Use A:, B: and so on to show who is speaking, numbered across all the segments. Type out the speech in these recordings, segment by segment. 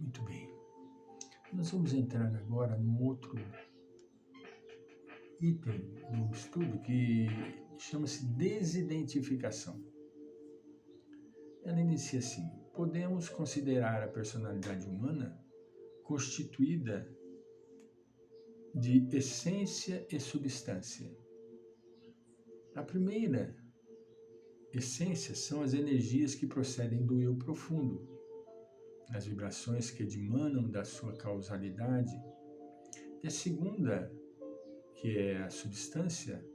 A: Muito bem. Nós vamos entrar agora num outro item do estudo que chama-se desidentificação. Ela inicia assim: podemos considerar a personalidade humana constituída de essência e substância. A primeira essência são as energias que procedem do eu profundo, as vibrações que emanam da sua causalidade. E a segunda, que é a substância,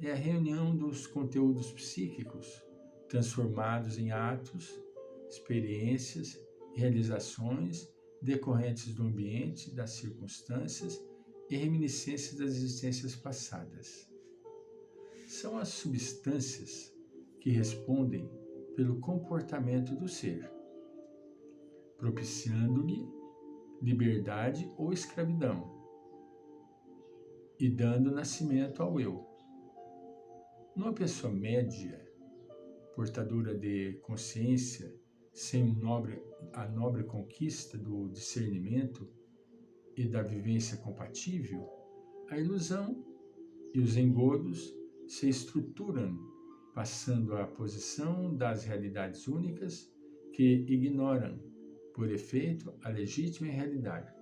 A: é a reunião dos conteúdos psíquicos transformados em atos, experiências, realizações decorrentes do ambiente, das circunstâncias e reminiscências das existências passadas. São as substâncias que respondem pelo comportamento do ser, propiciando-lhe liberdade ou escravidão e dando nascimento ao eu. Numa pessoa média, portadora de consciência, sem a nobre conquista do discernimento e da vivência compatível, a ilusão e os engodos se estruturam, passando à posição das realidades únicas que ignoram, por efeito, a legítima realidade.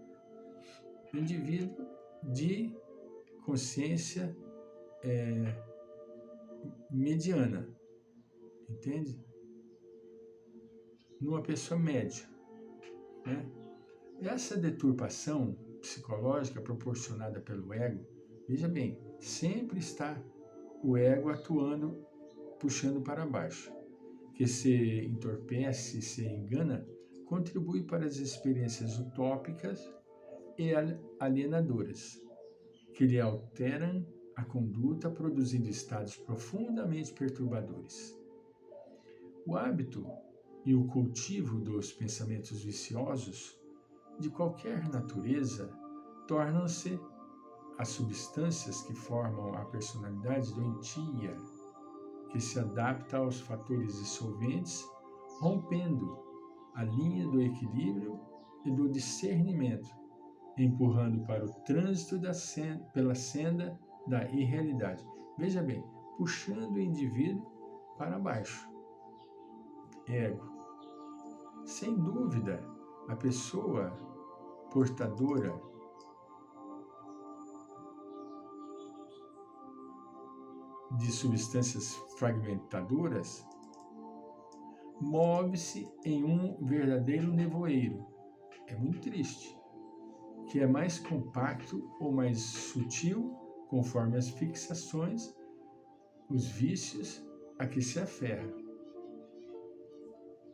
A: O indivíduo de consciência mediana, entende? Numa pessoa média, né? Essa deturpação psicológica proporcionada pelo ego, veja bem, sempre está o ego atuando, puxando para baixo, que se entorpece, se engana, contribui para as experiências utópicas e alienadoras, que lhe alteram a conduta, produzindo estados profundamente perturbadores. O hábito e o cultivo dos pensamentos viciosos, de qualquer natureza, tornam-se as substâncias que formam a personalidade doentia, que se adapta aos fatores dissolventes, rompendo a linha do equilíbrio e do discernimento, empurrando para o trânsito pela senda da irrealidade. Veja bem, puxando o indivíduo para baixo. Ego. Sem dúvida, a pessoa portadora de substâncias fragmentadoras move-se em um verdadeiro nevoeiro. É muito triste. Que é mais compacto ou mais sutil, conforme as fixações, os vícios a que se aferra.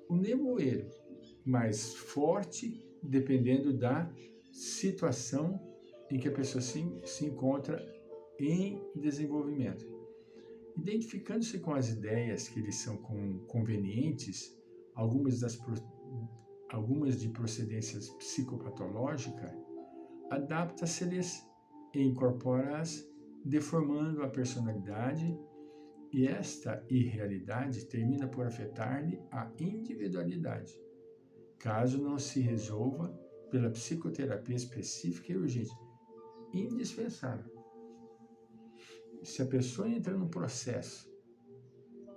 A: O nevoeiro mais forte, dependendo da situação em que a pessoa se encontra em desenvolvimento. Identificando-se com as ideias que lhe são convenientes, algumas de procedências psicopatológica, adapta-se-lhes e incorpora-as, deformando a personalidade, e esta irrealidade termina por afetar-lhe a individualidade, caso não se resolva pela psicoterapia específica e urgente, indispensável. Se a pessoa entra num processo,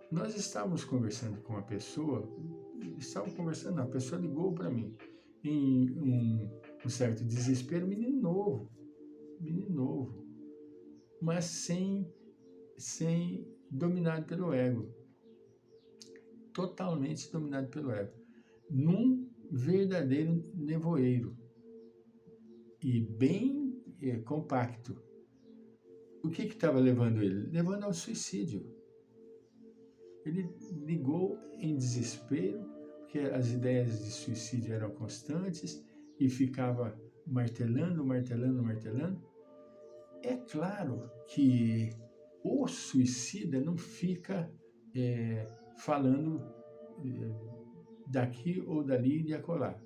A: nós estávamos conversando com uma pessoa, a pessoa ligou para mim, em um certo desespero, menino novo, mas sem dominado pelo ego, totalmente dominado pelo ego, num verdadeiro nevoeiro e bem compacto. O que estava levando ele? Levando ao suicídio. Ele ligou em desespero, porque as ideias de suicídio eram constantes e ficava martelando. É claro que o suicida não fica falando daqui ou dali de acolá.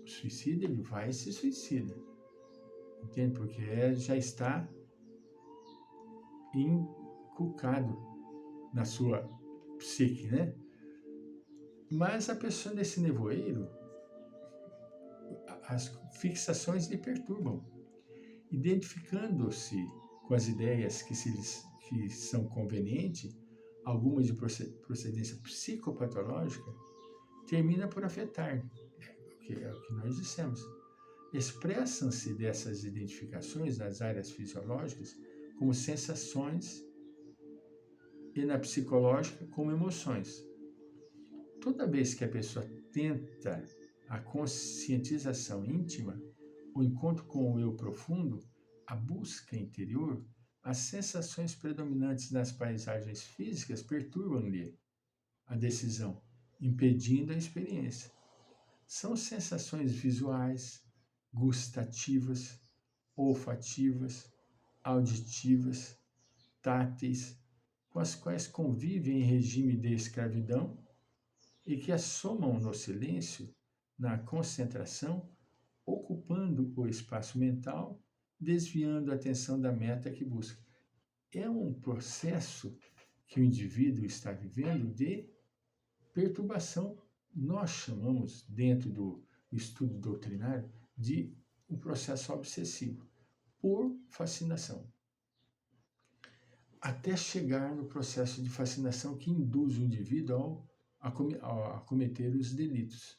A: O suicida, ele vai se suicida. Entende? Porque já está inculcado na sua psique, né? Mas a pessoa nesse nevoeiro, as fixações lhe perturbam. Identificando-se com as ideias que são convenientes, algumas de procedência psicopatológica, termina por afetar, é o que nós dissemos. Expressam-se dessas identificações nas áreas fisiológicas como sensações e na psicológica como emoções. Toda vez que a pessoa tenta a conscientização íntima, o encontro com o eu profundo, a busca interior, as sensações predominantes nas paisagens físicas perturbam-lhe a decisão, impedindo a experiência. São sensações visuais, gustativas, olfativas, auditivas, táteis, com as quais convivem em regime de escravidão e que assomam no silêncio, na concentração, ocupando o espaço mental, desviando a atenção da meta que busca. É um processo que o indivíduo está vivendo de perturbação. Nós chamamos, dentro do estudo doutrinário, de um processo obsessivo, por fascinação. Até chegar no processo de fascinação que induz o indivíduo a cometer os delitos,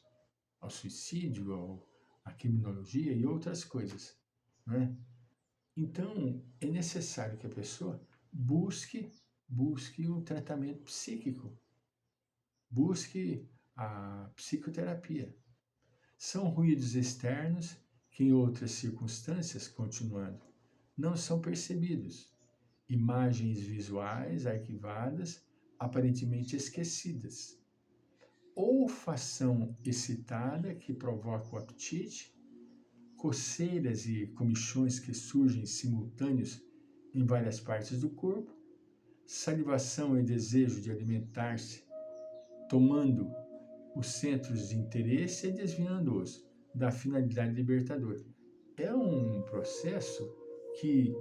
A: ao suicídio, à criminologia e outras coisas, não é? Então, é necessário que a pessoa busque um tratamento psíquico, busque a psicoterapia. São ruídos externos que, em outras circunstâncias, continuando, não são percebidos. Imagens visuais arquivadas, aparentemente esquecidas. Olfação excitada que provoca o apetite, coceiras e comichões que surgem simultâneos em várias partes do corpo, salivação e desejo de alimentar-se, tomando os centros de interesse e desviando-os da finalidade libertadora. É um processo que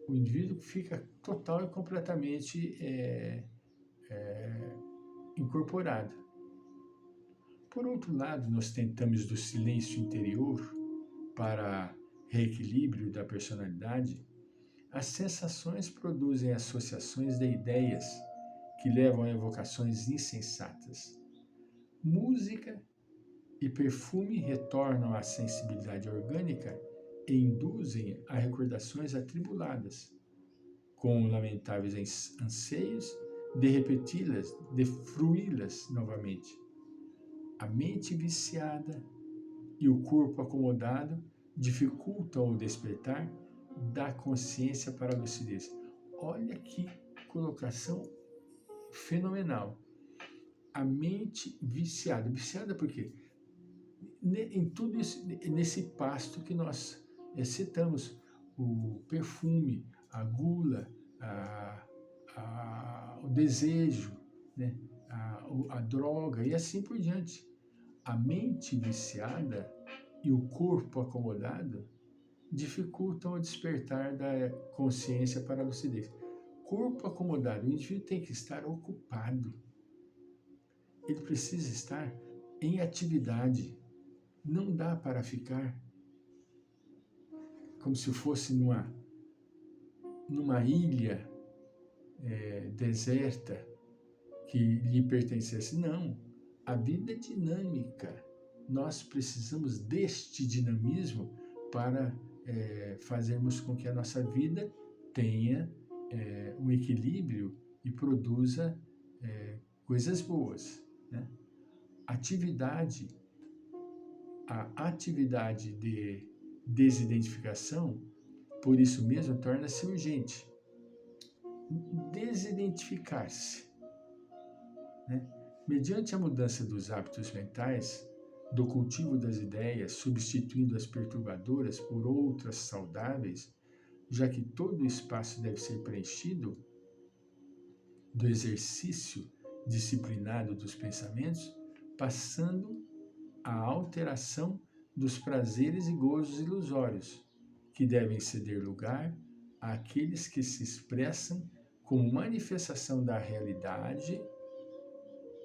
A: o indivíduo fica total e completamente incorporado. Por outro lado, nós tentamos do silêncio interior para reequilíbrio da personalidade. As sensações produzem associações de ideias que levam a evocações insensatas. Música e perfume retornam à sensibilidade orgânica e induzem a recordações atribuladas, com lamentáveis anseios de repeti-las, de fruí-las novamente. A mente viciada e o corpo acomodado dificultam o despertar da consciência para a lucidez. Olha que colocação fenomenal. A mente viciada. Viciada por quê? Em tudo isso, nesse pasto que nós citamos, o perfume, a gula, o desejo, né? a droga e assim por diante. A mente viciada e o corpo acomodado dificultam o despertar da consciência para a lucidez. Corpo acomodado, o indivíduo tem que estar ocupado. Ele precisa estar em atividade. Não dá para ficar como se fosse numa ilha deserta que lhe pertencesse. Não. A vida é dinâmica. Nós precisamos deste dinamismo para fazermos com que a nossa vida tenha um equilíbrio e produza coisas boas, né? A atividade de desidentificação, por isso mesmo, torna-se urgente. Desidentificar-se, né? Mediante a mudança dos hábitos mentais, do cultivo das ideias, substituindo as perturbadoras por outras saudáveis, já que todo o espaço deve ser preenchido, do exercício disciplinado dos pensamentos, passando à alteração dos prazeres e gozos ilusórios, que devem ceder lugar àqueles que se expressam como manifestação da realidade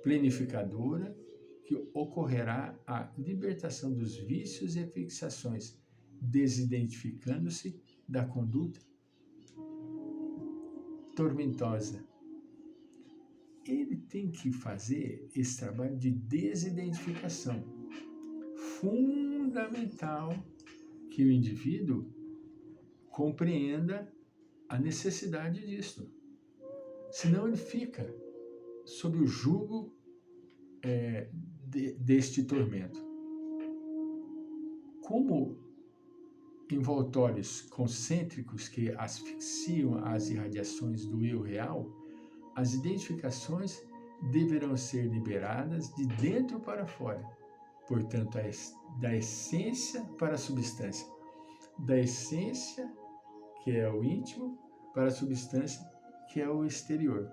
A: planificadora que ocorrerá a libertação dos vícios e fixações, desidentificando-se da conduta tormentosa. Ele tem que fazer esse trabalho de desidentificação. Fundamental que o indivíduo compreenda a necessidade disso. Senão ele fica sob o jugo deste tormento. Como envoltórios concêntricos que asfixiam as irradiações do eu real, as identificações deverão ser liberadas de dentro para fora. Portanto, da essência para a substância. Da essência, que é o íntimo, para a substância, que é o exterior.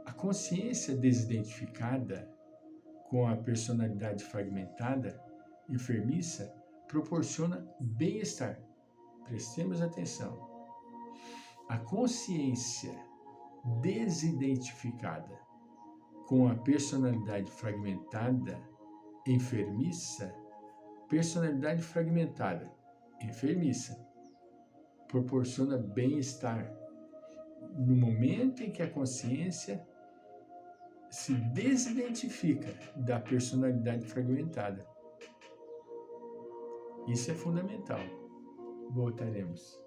A: A consciência desidentificada com a personalidade fragmentada, enfermiça, proporciona bem-estar. Prestemos atenção. A consciência desidentificada com a personalidade fragmentada, enfermiça, personalidade fragmentada, enfermiça, proporciona bem-estar. No momento em que a consciência se desidentifica da personalidade fragmentada. Isso é fundamental. Voltaremos.